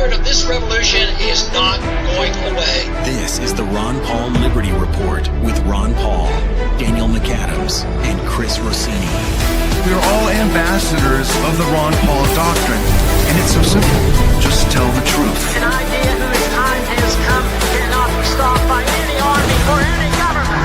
spirit of this revolution is not going away. This is the Ron Paul Liberty Report with Ron Paul, Daniel McAdams, and Chris Rossini. We are all ambassadors of the Ron Paul doctrine, and it's so simple. Just tell the truth. An idea whose time has come cannot be stopped by any army or any government.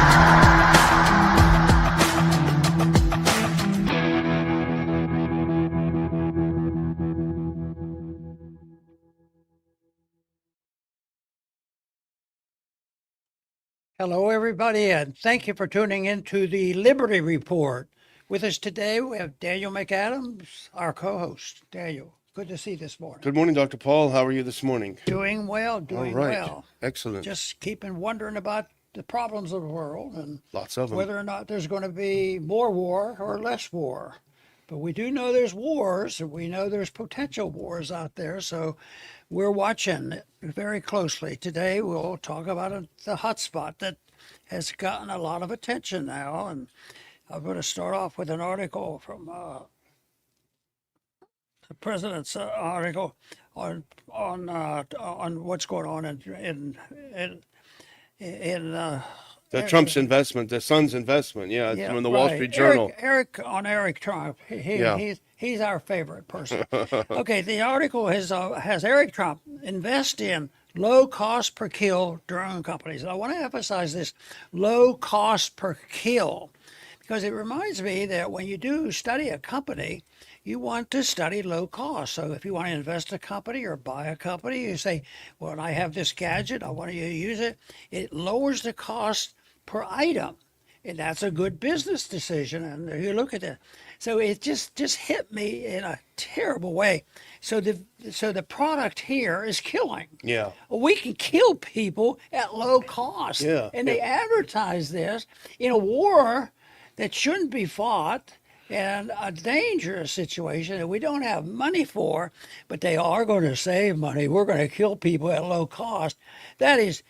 Hello, everybody, and thank you for tuning in to the Liberty Report. With us today, we have Daniel McAdams, our co-host. Daniel, good to see you this morning. Good morning, Dr. Paul. How are you this morning? Doing well, doing All right. well. Excellent. Just keeping wondering about the problems of the world and Lots of them. whether or not there's going to be more war or less war. But we do know there's wars, and we know there's potential wars out there, so we're watching it very closely. Today, we'll talk about the hotspot that has gotten a lot of attention now, and I'm going to start off with an article from the president's article on what's going on in Trump's investment, the son's investment. Yeah, it's from the Wall Street Journal. Eric Trump. He's our favorite person. Okay, the article has Eric Trump invest in low cost per kill drone companies. And I want to emphasize this low cost per kill because it reminds me that when you do study a company, you want to study low cost. So if you want to invest in a company or buy a company, you say, well, I have this gadget, I want you to use it. It lowers the cost per item. And that's a good business decision. And you look at it. So it just hit me in a terrible way. So the product here is killing. Yeah. We can kill people at low cost. Yeah. And they advertise this in a war that shouldn't be fought and a dangerous situation that we don't have money for, but they are going to save money. We're going to kill people at low cost. That is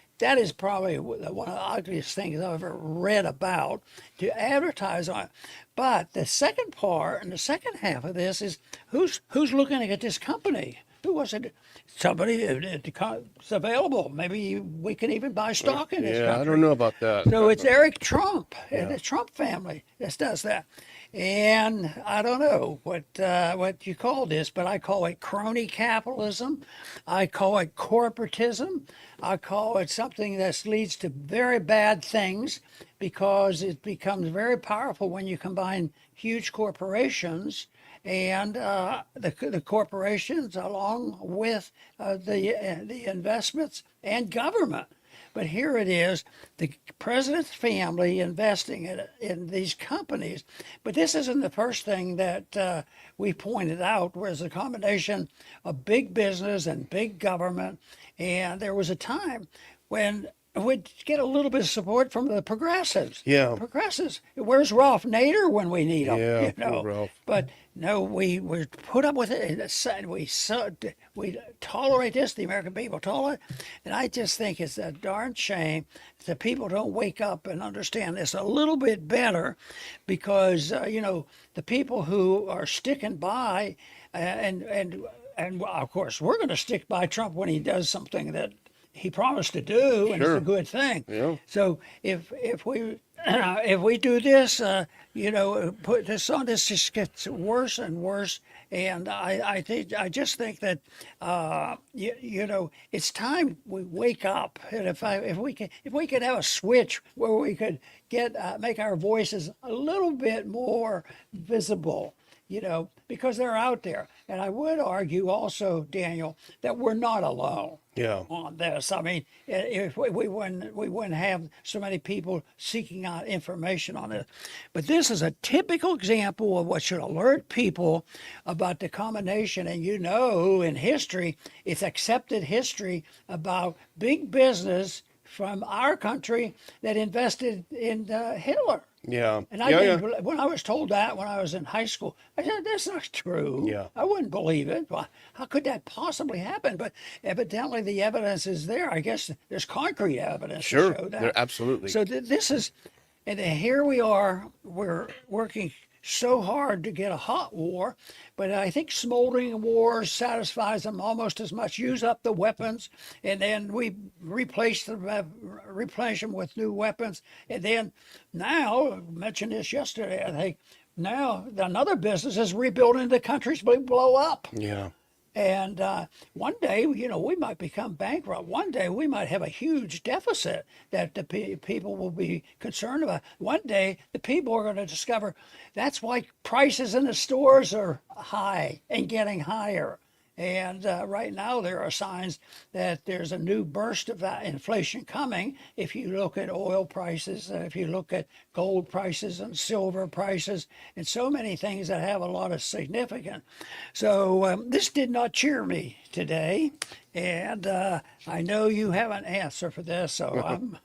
probably one of the ugliest things I've ever read about to advertise on. But the second part and the second half of this is who's looking at this company? Who was it? Somebody it's available. Maybe we can even buy stock in this country. I don't know about that. So it's Eric Trump and the Trump family that does that. And I don't know what you call this, but I call it crony capitalism. I call it corporatism. I call it something that leads to very bad things because it becomes very powerful when you combine huge corporations and the corporations along with the investments and government. But here it is, the president's family investing in these companies. But this isn't the first thing that we pointed out, whereas a combination of big business and big government. And there was a time when we'd get a little bit of support from the progressives. Yeah. Progressives. Where's Ralph Nader when we need him? Yeah, You know? poor Ralph. But no, we put up with it. We tolerate this. The American people tolerate it. And I just think it's a darn shame that people don't wake up and understand this a little bit better, because the people who are sticking by, and of course we're going to stick by Trump when he does something that he promised to do, and it's a good thing. Yeah. So if we do this, put this on, this just gets worse and worse. And I just think that it's time we wake up. And if we could have a switch where we could make our voices a little bit more visible, because they're out there. And I would argue also, Daniel, that we're not alone on this. I mean, if we wouldn't have so many people seeking out information on this. But this is a typical example of what should alert people about the combination. And in history, it's accepted history about big business from our country that invested in Hitler. Yeah. And when I was told that when I was in high school, I said, that's not true. Yeah. I wouldn't believe it. Well, how could that possibly happen? But evidently the evidence is there. I guess there's concrete evidence to show that. Absolutely. So this is, and here we are, we're working so hard to get a hot war, but I think smoldering wars satisfies them almost as much. Use up the weapons, and then we replenish them with new weapons. And then now, I mentioned this yesterday, I think, now another business is rebuilding the countries we blow up. Yeah. And one day, we might become bankrupt. One day, we might have a huge deficit that the people will be concerned about. One day, the people are going to discover that's why prices in the stores are high and getting higher. And right now, there are signs that there's a new burst of inflation coming. If you look at oil prices, if you look at gold prices and silver prices, and so many things that have a lot of significance. So this did not cheer me today. And I know you have an answer for this, so I'm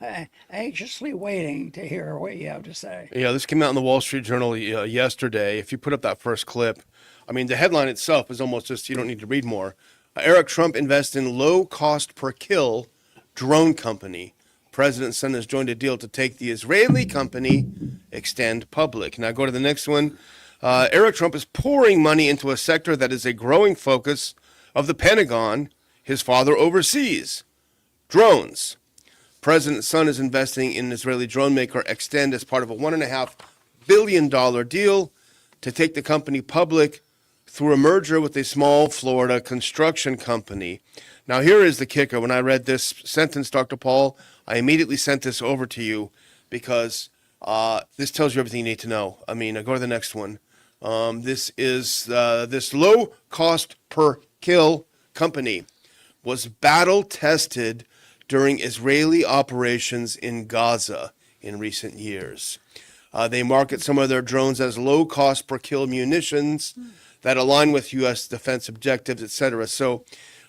anxiously waiting to hear what you have to say. Yeah, this came out in the Wall Street Journal yesterday. If you put up that first clip, I mean, the headline itself is almost just, you don't need to read more. Eric Trump invests in low cost per kill drone company. President's son has joined a deal to take the Israeli company extend public. Now go to the next one. Eric Trump is pouring money into a sector that is a growing focus of the Pentagon his father oversees. Drones. President's son is investing in Israeli drone maker Extend as part of a $1.5 billion deal to take the company public through a merger with a small Florida construction company. Now, here is the kicker. When I read this sentence, Dr. Paul, I immediately sent this over to you because this tells you everything you need to know. I mean, go to the next one. This is this low cost per kill company was battle tested during Israeli operations in Gaza in recent years. They market some of their drones as low cost per kill munitions that align with U.S. defense objectives, etc. So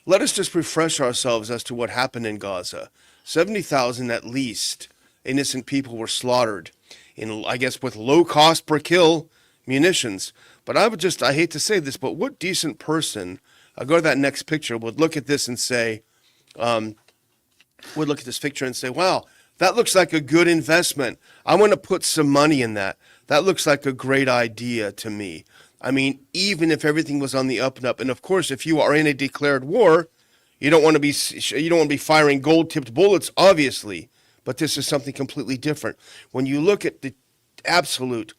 let us just refresh ourselves as to what happened in Gaza. 70,000 at least innocent people were slaughtered in, I guess, with low cost per kill munitions. But I hate to say this, but what decent person, I'll go to that next picture, would look at this and say, wow, that looks like a good investment. I want to put some money in that. That looks like a great idea to me. I mean, even if everything was on the up and up, and of course, if you are in a declared war, you don't want to be firing gold-tipped bullets, obviously. But this is something completely different. When you look at the absolute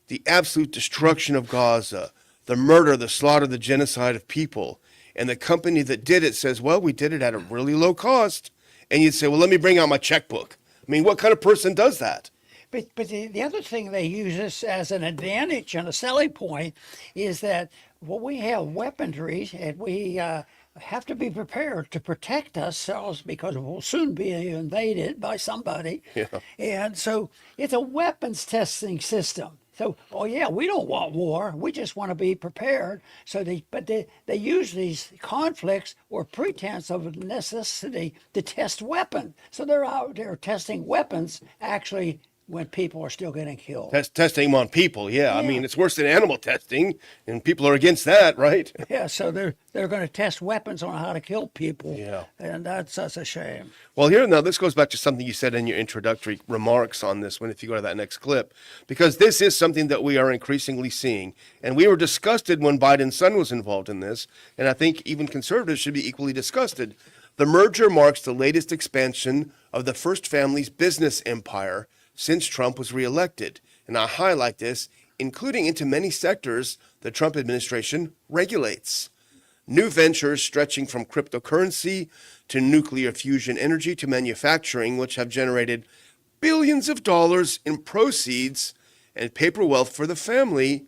destruction of Gaza, the murder, the slaughter, the genocide of people, and the company that did it says, well, we did it at a really low cost, and you'd say, well, let me bring out my checkbook. I mean, what kind of person does that? But the other thing they use this as an advantage and a selling point is that we have weaponry and we have to be prepared to protect ourselves because we'll soon be invaded by somebody. Yeah. And so it's a weapons testing system. So, we don't want war. We just want to be prepared. So they use these conflicts or pretense of necessity to test weapons. So they're out there testing weapons actually when people are still getting killed. Testing them on people, yeah. I mean, it's worse than animal testing, and people are against that, right? Yeah, so they're going to test weapons on how to kill people. Yeah. And that's a shame. Well, now this goes back to something you said in your introductory remarks on this one, if you go to that next clip, because this is something that we are increasingly seeing. And we were disgusted when Biden's son was involved in this, and I think even conservatives should be equally disgusted. The merger marks the latest expansion of the First Family's business empire since Trump was reelected. And I highlight this, including into many sectors the Trump administration regulates. New ventures stretching from cryptocurrency to nuclear fusion energy to manufacturing, which have generated billions of dollars in proceeds and paper wealth for the family,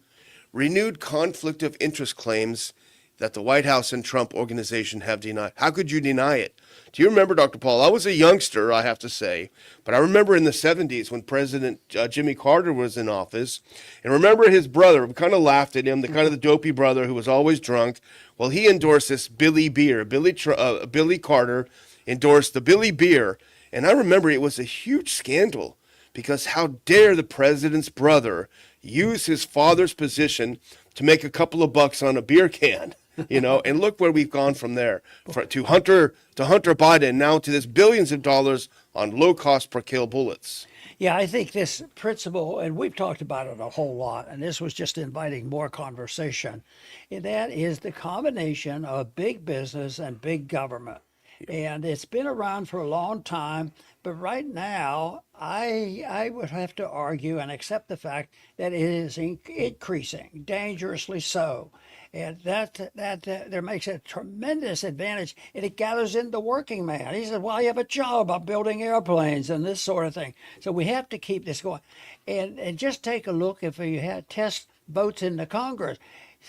renewed conflict of interest claims that the White House and Trump organization have denied. How could you deny it? Do you remember, Dr. Paul? I was a youngster, I have to say, but I remember in the 70s when President Jimmy Carter was in office, and remember his brother, we kind of laughed at him, the dopey brother who was always drunk. Well, he endorsed this Billy beer. Billy Carter endorsed the Billy beer, and I remember it was a huge scandal because how dare the president's brother use his father's position to make a couple of bucks on a beer can? And look where we've gone from there to Hunter Biden, now to this billions of dollars on low cost per kill bullets. Yeah, I think this principle, and we've talked about it a whole lot, and this was just inviting more conversation, and that is the combination of big business and big government. And it's been around for a long time, but right now, I would have to argue and accept the fact that it is increasing, dangerously so. And that makes a tremendous advantage, and it gathers in the working man. He says, "Well, I have a job. I'm building airplanes and this sort of thing." So we have to keep this going, and just take a look if you had test votes in the Congress.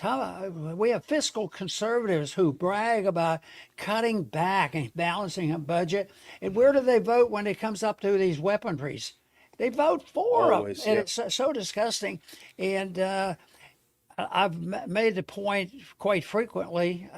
We have fiscal conservatives who brag about cutting back and balancing a budget, and where do they vote when it comes up to these weaponries? They vote for Always, them, and yeah. it's so disgusting. And I've made the point quite frequently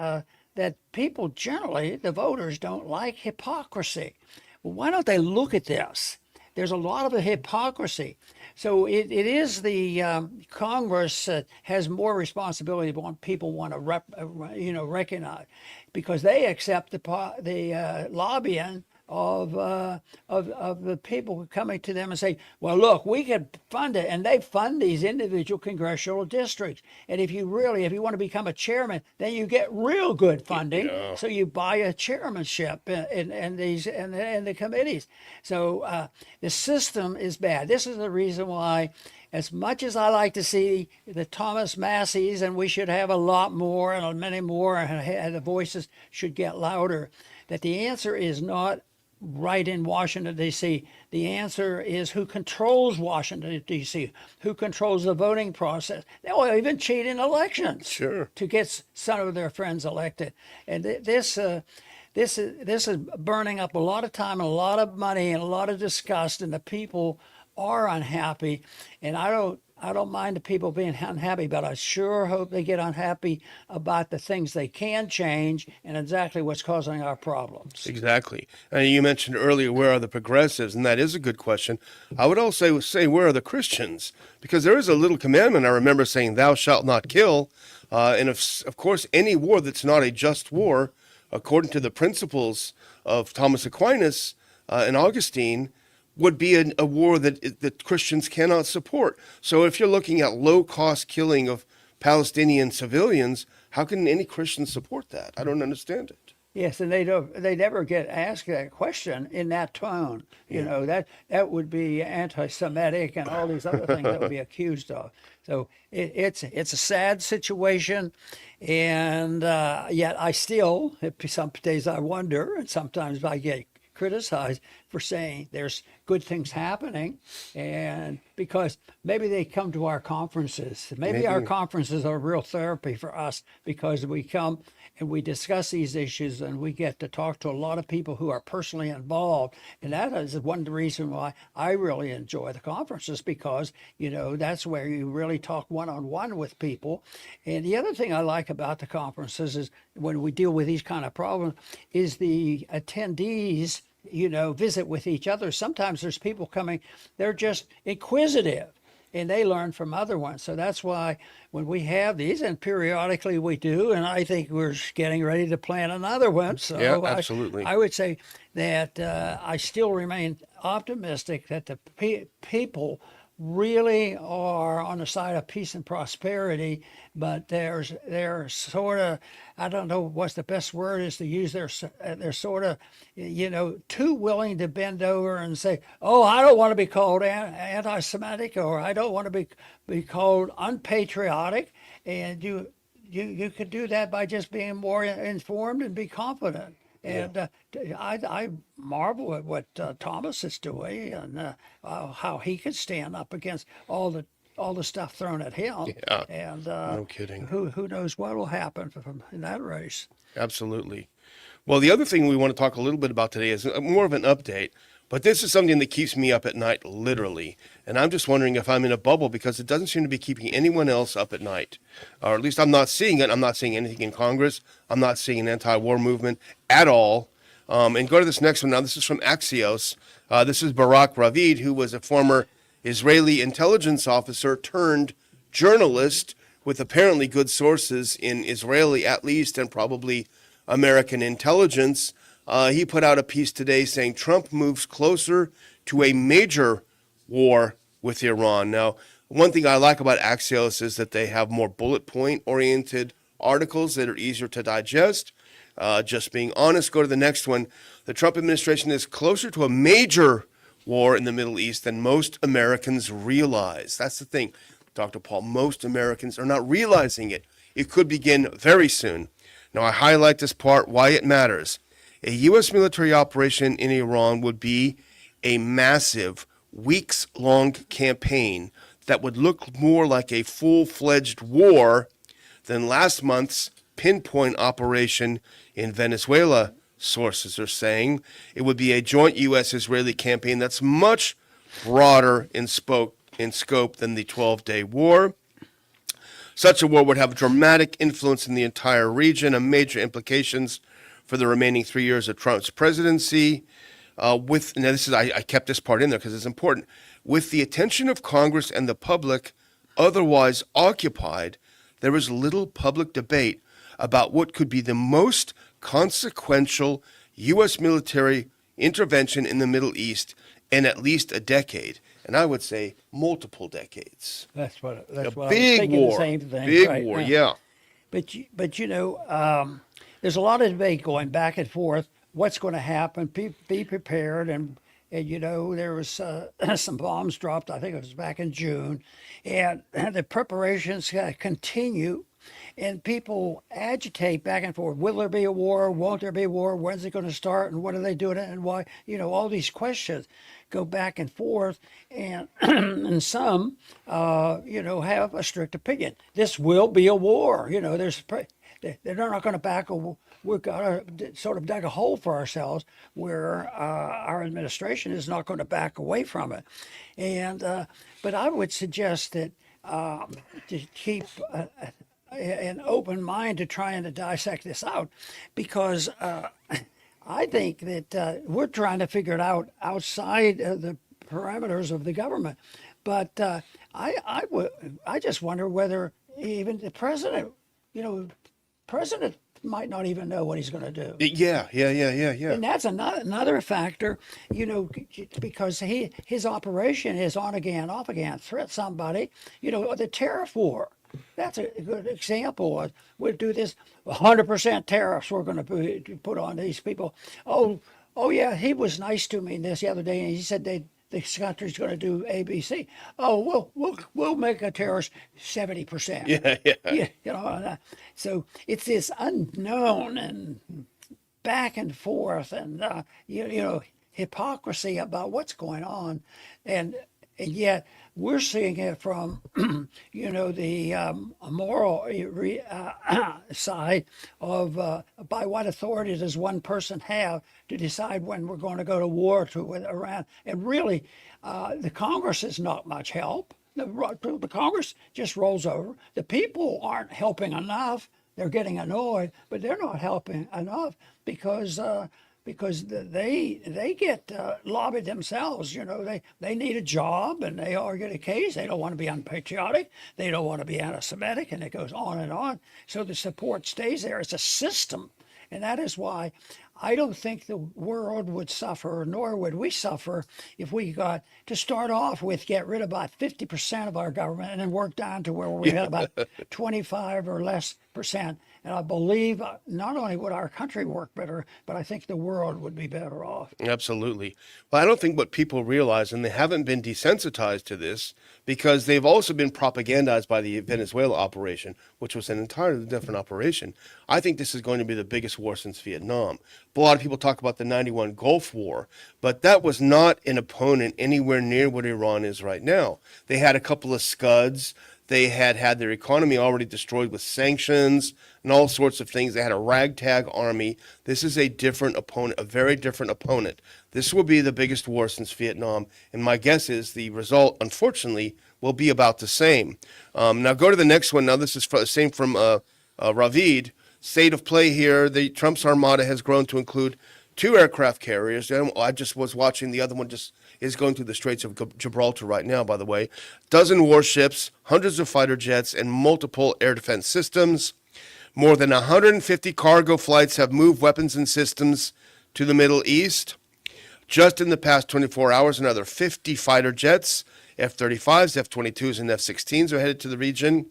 that people generally, the voters, don't like hypocrisy. Well, why don't they look at this? There's a lot of hypocrisy. So it is the Congress has more responsibility than people want to recognize, because they accept the lobbying of the people coming to them and say, "Well, look, we could fund it," and they fund these individual congressional districts. And if you want to become a chairman, then you get real good funding. Yeah. So you buy a chairmanship in the committees. So the system is bad. This is the reason why, as much as I like to see the Thomas Masseys, and we should have a lot more and many more, and the voices should get louder, that the answer is not right in Washington, D.C. The answer is who controls Washington, D.C., who controls the voting process. They'll even cheat in elections Sure. to get some of their friends elected. And this is burning up a lot of time and a lot of money and a lot of disgust, and the people are unhappy. And I don't mind the people being unhappy, but I sure hope they get unhappy about the things they can change and exactly what's causing our problems. Exactly. And you mentioned earlier, where are the progressives? And that is a good question. I would also say, where are the Christians? Because there is a little commandment I remember saying, "Thou shalt not kill." And of course, any war that's not a just war, according to the principles of Thomas Aquinas and Augustine, would be a war that Christians cannot support. So if you're looking at low-cost killing of Palestinian civilians, how can any Christian support that? I don't understand it. Yes, and they never get asked that question in that tone. You know, that would be anti-Semitic and all these other things that would be accused of. So it's a sad situation, and yet I still, some days I wonder, and sometimes I get criticized for saying there's good things happening, and because maybe they come to our conferences. Maybe our conferences are real therapy for us, because we come and we discuss these issues, and we get to talk to a lot of people who are personally involved. And that is one reason why I really enjoy the conferences, because, that's where you really talk one-on-one with people. And the other thing I like about the conferences is when we deal with these kind of problems is the attendees, visit with each other. Sometimes there's people coming, they're just inquisitive, and they learn from other ones. So that's why when we have these, and periodically we do, and I think we're getting ready to plan another one. So Yeah, absolutely. I would say that I still remain optimistic that the people really are on the side of peace and prosperity, but they're sort of, I don't know what's the best word is to use, they're sort of, too willing to bend over and say, "Oh, I don't want to be called anti-Semitic, or I don't want to be called unpatriotic." And you could do that by just being more informed and be confident. And I marvel at what Thomas is doing, and how he could stand up against all the stuff thrown at him. Yeah, And no kidding. Who knows what will happen in that race? Absolutely. Well, the other thing we want to talk a little bit about today is more of an update, but this is something that keeps me up at night, literally. And I'm just wondering if I'm in a bubble, because it doesn't seem to be keeping anyone else up at night. Or at least I'm not seeing it. I'm not seeing anything in Congress. I'm not seeing an anti-war movement at all. And go to this next one now. This is from Axios. This is Barak Ravid, who was a former Israeli intelligence officer turned journalist with apparently good sources in Israeli, at least, and probably American intelligence. He put out a piece today saying Trump moves closer to a major war with Iran. Now, one thing I like about Axios is that they have more bullet point oriented articles that are easier to digest. Just being honest, go to the next one. The Trump administration is closer to a major war in the Middle East than most Americans realize. That's the thing, Dr. Paul. Most Americans are not realizing it. It could begin very soon. Now, I highlight this part, why it matters. A U.S. military operation in Iran would be a massive, weeks-long campaign that would look more like a full-fledged war than last month's pinpoint operation in Venezuela, sources are saying. It would be a joint U.S.-Israeli campaign that's much broader in scope than the 12-day war. Such a war would have a dramatic influence in the entire region and major implications for the remaining 3 years of Trump's presidency. I kept this part in there because it's important. With the attention of Congress and the public otherwise occupied, there is little public debate about what could be the most consequential U.S. military intervention in the Middle East in at least a decade. And I would say multiple decades. That's what I was Big thinking. war. The same thing. Big right, war, yeah. But there's a lot of debate going back and forth. What's going to happen? Be prepared. And there was some bombs dropped. I think it was back in June, and the preparations continue. And people agitate back and forth. Will there be a war? Won't there be a war? When's it going to start? And what are they doing? And why? All these questions go back and forth. And and some, have a strict opinion. This will be a war. They're not going to back away. We've got to sort of dig a hole for ourselves where our administration is not going to back away from it. And but I would suggest that to keep an open mind to trying to dissect this out, because I think that we're trying to figure it out outside the parameters of the government. But I just wonder whether even the president, president might not even know what he's going to do. Yeah. And that's another factor, because his operation is on again, off again, threat somebody, the tariff war. That's a good example. We'll do this 100% tariffs we're going to put on these people. Oh yeah, he was nice to me this the other day, and he said this country's going to do ABC. Oh, we'll make a tariff 70%. Yeah. So it's this unknown and back and forth, and hypocrisy about what's going on, and yet we're seeing it from the moral side of by what authority does one person have to decide when we're going to go to war with Iran. And really, the Congress is not much help. The Congress just rolls over. The people aren't helping enough. They're getting annoyed, but they're not helping enough because they get lobbied themselves. They need a job, and they argue a case. They don't want to be unpatriotic. They don't want to be anti-Semitic, and it goes on and on. So the support stays there. It's a system, and that is why I don't think the world would suffer, nor would we suffer, if we got to start off with get rid of about 50% of our government and then work down to where we had about 25 or less percent. And I believe not only would our country work better, but I think the world would be better off. Absolutely. Well, I don't think what people realize, and they haven't been desensitized to this, because they've also been propagandized by the Venezuela operation, which was an entirely different operation. I think this is going to be the biggest war since Vietnam. A lot of people talk about the 91 Gulf War, but that was not an opponent anywhere near what Iran is right now. They had a couple of scuds. They had their economy already destroyed with sanctions and all sorts of things. They had a ragtag army. This is a different opponent, a very different opponent. This will be the biggest war since Vietnam, and my guess is the result, unfortunately, will be about the same. Now go to the next one. Now this is the same from Ravid. State of play here. Trump's armada has grown to include 2 aircraft carriers. I just was watching the other one just is going through the Straits of Gibraltar right now, by the way. Dozen warships, hundreds of fighter jets, and multiple air defense systems. More than 150 cargo flights have moved weapons and systems to the Middle East. Just in the past 24 hours, another 50 fighter jets, F-35s, F-22s, and F-16s are headed to the region.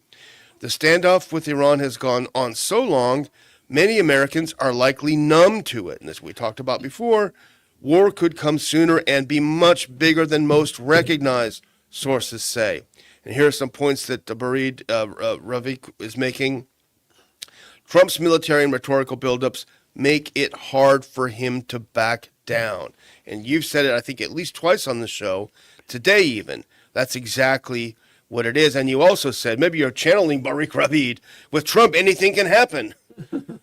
The standoff with Iran has gone on so long, many Americans are likely numb to it. And as we talked about before, war could come sooner and be much bigger than most recognize, sources say. And here are some points that Barid Ravik is making. Trump's military and rhetorical buildups make it hard for him to back down. And you've said it, I think, at least twice on the show, today even. That's exactly what it is. And you also said, maybe you're channeling Barik Ravid, with Trump, anything can happen.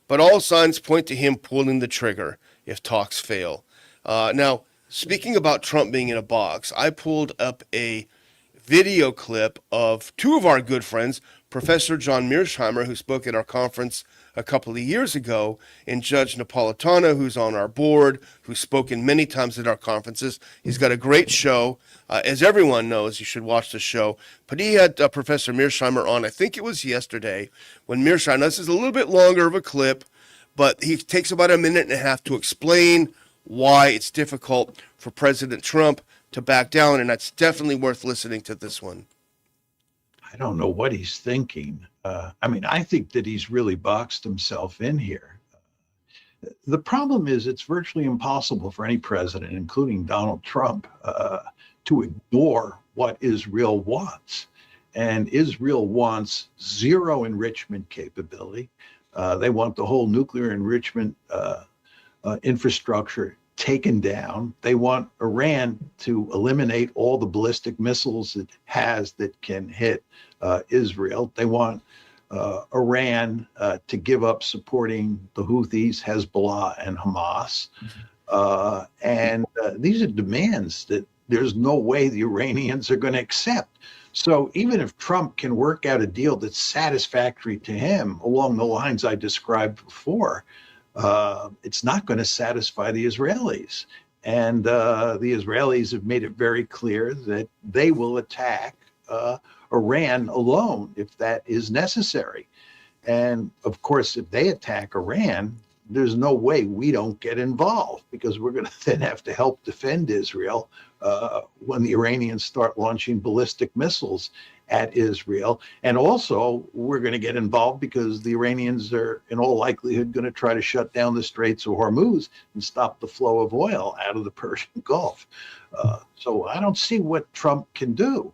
But all signs point to him pulling the trigger if talks fail. Now, speaking about Trump being in a box, I pulled up a video clip of two of our good friends, Professor John Mearsheimer, who spoke at our conference a couple of years ago, and Judge Napolitano, who's on our board, who's spoken many times at our conferences. He's got a great show. As everyone knows, you should watch the show. But he had Professor Mearsheimer on, I think it was yesterday, when Mearsheimer, this is a little bit longer of a clip, but he takes about a minute and a half to explain why it's difficult for President Trump to back down, and that's definitely worth listening to this one. I don't know what he's thinking. I think that he's really boxed himself in here. The problem is it's virtually impossible for any president, including Donald Trump, to ignore what Israel wants. And Israel wants zero enrichment capability. They want the whole nuclear enrichment infrastructure taken down. They want Iran to eliminate all the ballistic missiles it has that can hit Israel. They want Iran to give up supporting the Houthis, Hezbollah, and Hamas. And these are demands that there's no way the Iranians are going to accept. So even if Trump can work out a deal that's satisfactory to him along the lines I described before, it's not going to satisfy the Israelis. And the Israelis have made it very clear that they will attack Iran alone if that is necessary. And of course, if they attack Iran, there's no way we don't get involved, because we're going to then have to help defend Israel when the Iranians start launching ballistic missiles at Israel. And also, we're going to get involved because the Iranians are, in all likelihood, going to try to shut down the Straits of Hormuz and stop the flow of oil out of the Persian Gulf. So I don't see what Trump can do.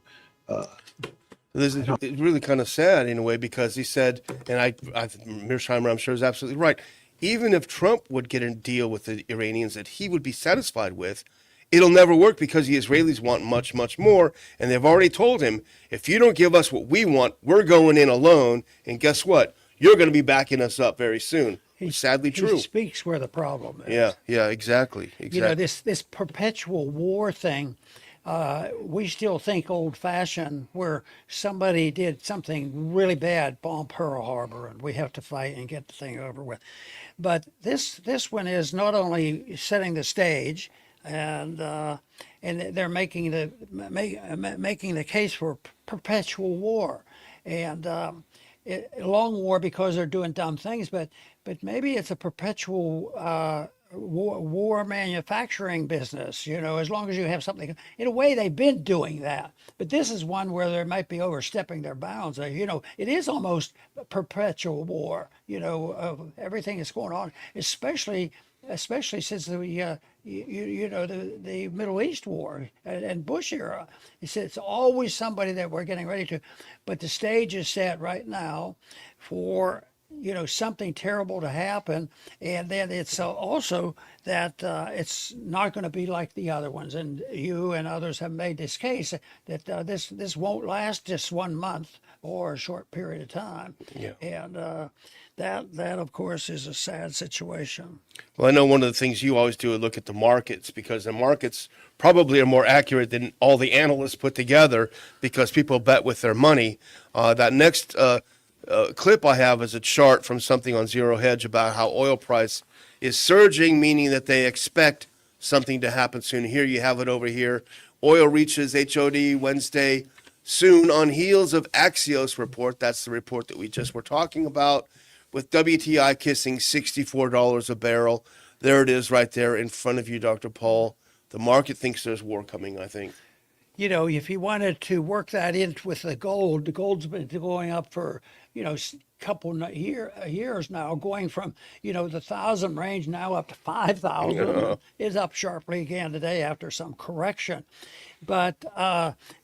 It's really kind of sad in a way, because he said, and Mearsheimer, I'm sure, is absolutely right, even if Trump would get a deal with the Iranians that he would be satisfied with, it'll never work, because the Israelis want much, much more. And they've already told him, if you don't give us what we want, we're going in alone. And guess what? You're going to be backing us up very soon. Sadly true. He speaks where the problem is. Yeah, exactly. You know, this perpetual war thing, we still think old-fashioned, where somebody did something really bad, bomb Pearl Harbor, and we have to fight and get the thing over with. But this one is not only setting the stage, and they're making the case for perpetual war, and long war because they're doing dumb things, but maybe it's a perpetual war manufacturing business, you know, as long as you have something. In a way, they've been doing that, but this is one where they might be overstepping their bounds. You know, it is almost perpetual war, you know, of everything that's going on, especially since the the Middle East war and Bush era. He said it's always somebody that we're getting ready to, but the stage is set right now for, you know, something terrible to happen, and then it's also that it's not going to be like the other ones. And you and others have made this case that this won't last just 1 month or a short period of time. Yeah. And that of course is a sad situation. Well, I know one of the things you always do is look at the markets, because the markets probably are more accurate than all the analysts put together, because people bet with their money. That next clip I have is a chart from something on Zero Hedge about how oil price is surging, meaning that they expect something to happen soon. Here you have it over here. Oil reaches HOD Wednesday soon on heels of Axios report. That's the report that we just were talking about, with WTI kissing $64 a barrel. There it is right there in front of you, Dr. Paul. The market thinks there's war coming, I think. You know, if you wanted to work that in with the gold's been going up for, years now, going from, the 1,000 range now up to 5,000. Is up sharply again today after some correction. But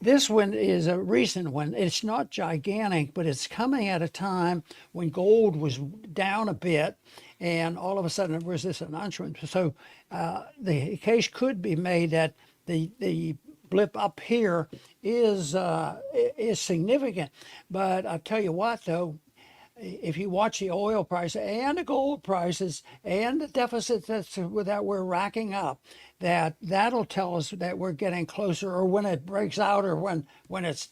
this one is a recent one. It's not gigantic, but it's coming at a time when gold was down a bit, and all of a sudden there was this announcement. So the case could be made that the blip up here is significant. But I'll tell you what, though, if you watch the oil price and the gold prices and the deficits that we're racking up, that'll tell us that we're getting closer, or when it breaks out, or when it's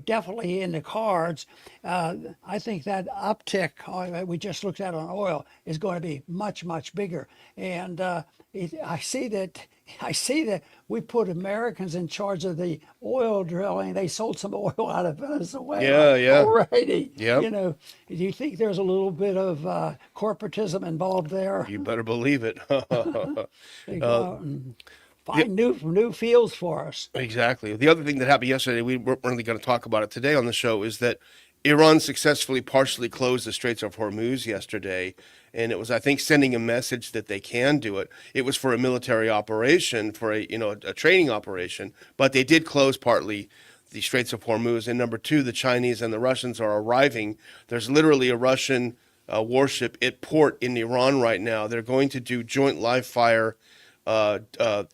definitely in the cards. I think that uptick we just looked at on oil is going to be much bigger, and I see that we put Americans in charge of the oil drilling. They sold some oil out of Venezuela already. Yep. Do you think there's a little bit of corporatism involved there? You better believe it. They go out and find new fields for us. Exactly. The other thing that happened yesterday, we weren't really going to talk about it today on the show, is that Iran successfully partially closed the Straits of Hormuz yesterday, and it was, I think, sending a message that they can do it. It was for a military operation, for a training operation, but they did close partly the Straits of Hormuz. And number two, the Chinese and the Russians are arriving. There's literally a Russian warship at port in Iran right now. They're going to do joint live fire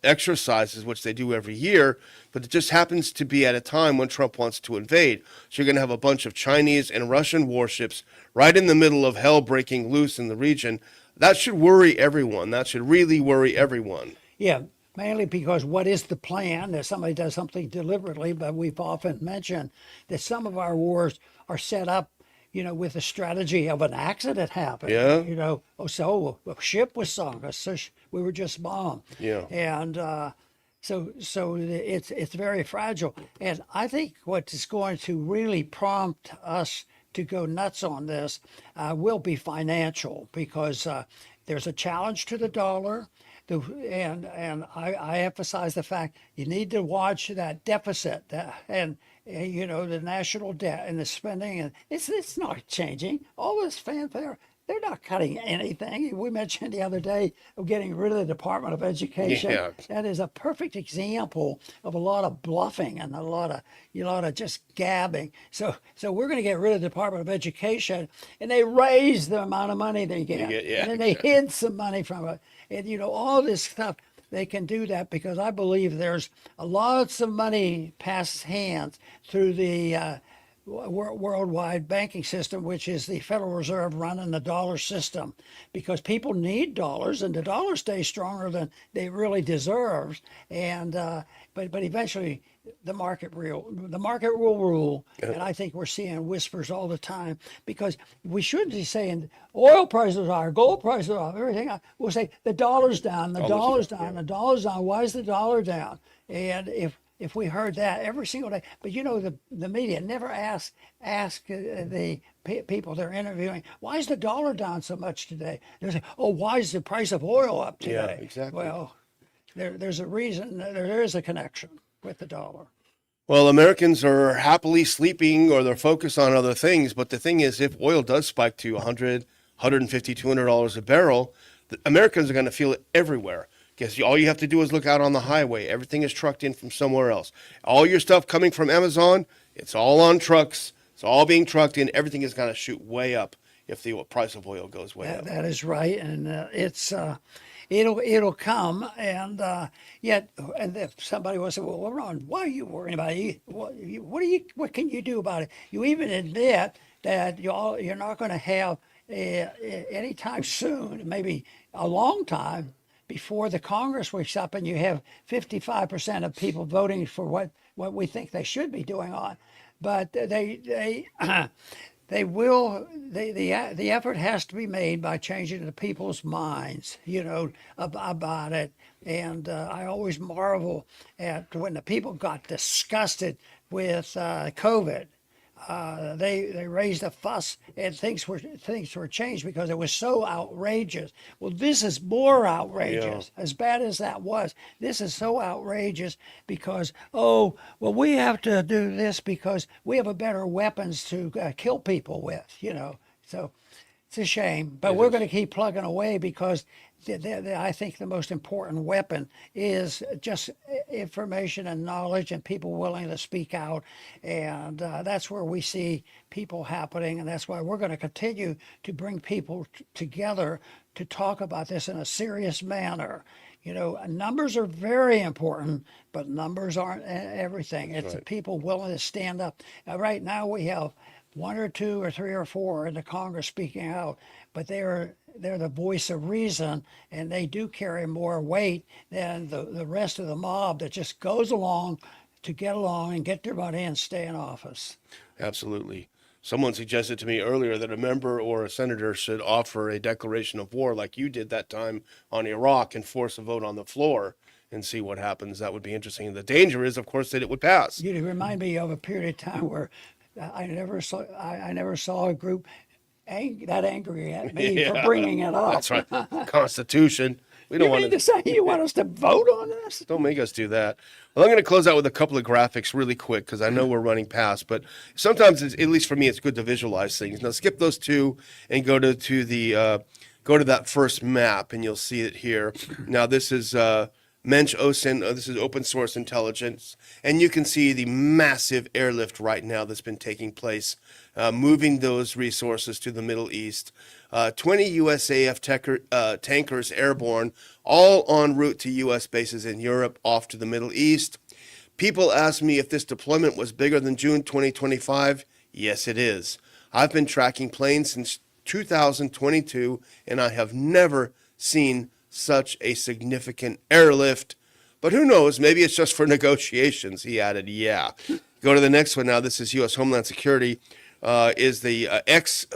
exercises, which they do every year, but it just happens to be at a time when Trump wants to invade. So you're going to have a bunch of Chinese and Russian warships right in the middle of hell breaking loose in the region. That should worry everyone. That should really worry everyone. Yeah, mainly because what is the plan? That somebody does something deliberately, but we've often mentioned that some of our wars are set up with the strategy of an accident happened. Yeah. So a ship was sunk, we were just bombed. Yeah. And so it's very fragile. And I think what is going to really prompt us to go nuts on this will be financial, because there's a challenge to the dollar. And I emphasize the fact you need to watch that deficit and the national debt and the spending, and it's not changing. All this fanfare, they're not cutting anything. We mentioned the other day of getting rid of the Department of Education. Yeah. That is a perfect example of a lot of bluffing and a lot of just gabbing. So we're going to get rid of the Department of Education, and they raise the amount of money they get, and then they hid some money from it, and all this stuff. They can do that because I believe there's lots of money passes hands through the worldwide banking system, which is the Federal Reserve running the dollar system, because people need dollars, and the dollar stays stronger than they really deserve. And but eventually the market will rule. And I think we're seeing whispers all the time, because we shouldn't be saying oil prices are, gold prices are, everything. We'll say the dollar's down, the dollar's down, the dollar's down. Why is the dollar down? And if we heard that every single day, but the media never ask the people they're interviewing, why is the dollar down so much today? They say, oh, why is the price of oil up today? Yeah, exactly. Well, there's a reason. There is a connection with the dollar. Well, Americans are happily sleeping, or they're focused on other things. But the thing is, if oil does spike to $100, $150, $200 a barrel, the Americans are going to feel it everywhere. Because all you have to do is look out on the highway. Everything is trucked in from somewhere else. All your stuff coming from Amazon, it's all on trucks. It's all being trucked in. Everything is going to shoot way up if the price of oil goes way up. That is right, and it'll come, and yet, and if somebody will say, "Well, Ron, why are you worrying about it? What can you do about it?" You even admit that you're not going to have anytime soon, maybe a long time, before the Congress wakes up and you have 55% of people voting for what we think they should be doing on. But they will. The effort has to be made by changing the people's minds, about it. And I always marvel at when the people got disgusted with COVID. they raised a fuss and things were changed because it was so outrageous. Well, this is more outrageous. As bad as that was, this is so outrageous because we have to do this because we have a better weapons to kill people with. So it's a shame, but we're going to keep plugging away because I think the most important weapon is just information and knowledge and people willing to speak out. And that's where we see people happening. And that's why we're going to continue to bring people together to talk about this in a serious manner. Numbers are very important, but numbers aren't everything. It's the people willing to stand up. Right now we have 1 or 2 or 3 or 4 in the Congress speaking out, but they're the voice of reason, and they do carry more weight than the rest of the mob that just goes along to get along and get their money and stay in office. Absolutely. Someone suggested to me earlier that a member or a senator should offer a declaration of war like you did that time on Iraq and force a vote on the floor and see what happens. That would be interesting. The danger is, of course, that it would pass. You remind me of a period of time where I never saw a group that angry at me for bringing it up. That's right. Constitution. We don't You want mean to say you want us to vote on this? Don't make us do that. Well, I'm going to close out with a couple of graphics really quick because I know we're running past, but sometimes, at least for me, it's good to visualize things. Now, skip those two and go to that first map, and you'll see it here. Now, this is Mensch OSINT. This is open source intelligence, and you can see the massive airlift right now that's been taking place, moving those resources to the Middle East. 20 USAF tankers airborne, all en route to U.S. bases in Europe, off to the Middle East. People ask me if this deployment was bigger than June 2025. Yes, it is. I've been tracking planes since 2022, and I have never seen such a significant airlift. But who knows? Maybe it's just for negotiations, he added. Yeah. Go to the next one now. This is U.S. Homeland Security. Is the X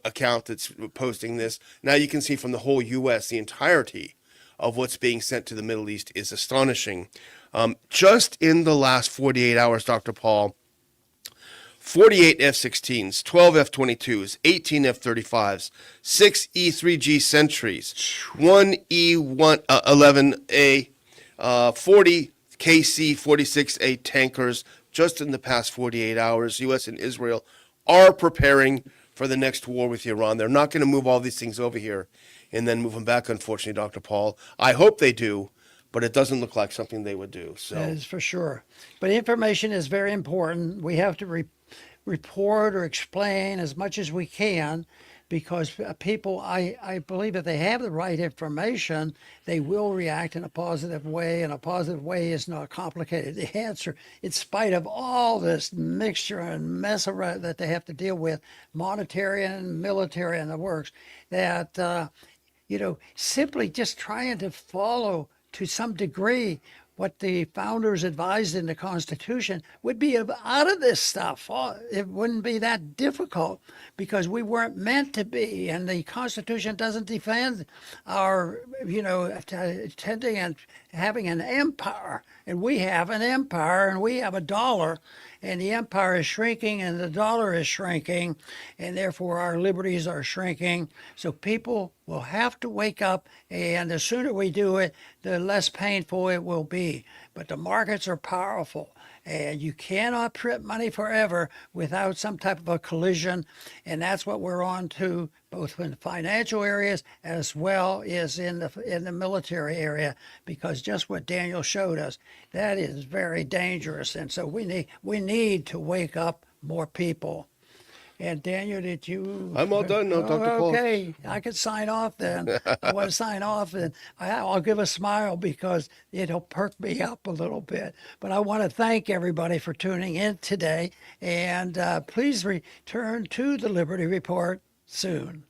account that's posting this. Now you can see from the whole U.S., the entirety of what's being sent to the Middle East is astonishing. Just in the last 48 hours, Dr. Paul, 48 F-16s, 12 F-22s, 18 F-35s, 6 E-3G Sentries, 1 E-11A, 40 KC-46A tankers. Just in the past 48 hours, U.S. and Israel are preparing for the next war with Iran. They're not going to move all these things over here and then move them back, unfortunately, Dr. Paul. I hope they do, but it doesn't look like something they would do. So that is for sure. But information is very important. We have to report or explain as much as we can, because people, I believe if they have the right information, they will react in a positive way, and a positive way is not complicated to answer, in spite of all this mixture and mess around that they have to deal with, monetary and military and the works, that, simply just trying to follow to some degree what the founders advised in the Constitution would be out of this stuff. It wouldn't be that difficult because we weren't meant to be, and the Constitution doesn't defend our, attending and having an empire. And we have an empire, and we have a dollar, and the empire is shrinking and the dollar is shrinking, and therefore our liberties are shrinking. So people will have to wake up, and the sooner we do it, the less painful it will be. But the markets are powerful, and you cannot print money forever without some type of a collision, and that's what we're on to, both in the financial areas as well as in the military area, because just what Daniel showed us, that is very dangerous, and so we need to wake up more people. And Daniel, did you? I'm all done now, Dr. Paul. Okay, I can sign off then. I want to sign off, and I'll give a smile because it'll perk me up a little bit. But I want to thank everybody for tuning in today, and please return to the Liberty Report soon.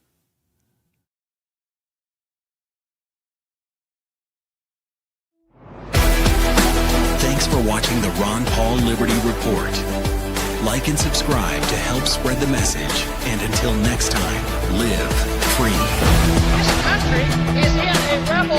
Thanks for watching the Ron Paul Liberty Report. Like and subscribe to help spread the message. And until next time, live free. This country is in a revolution.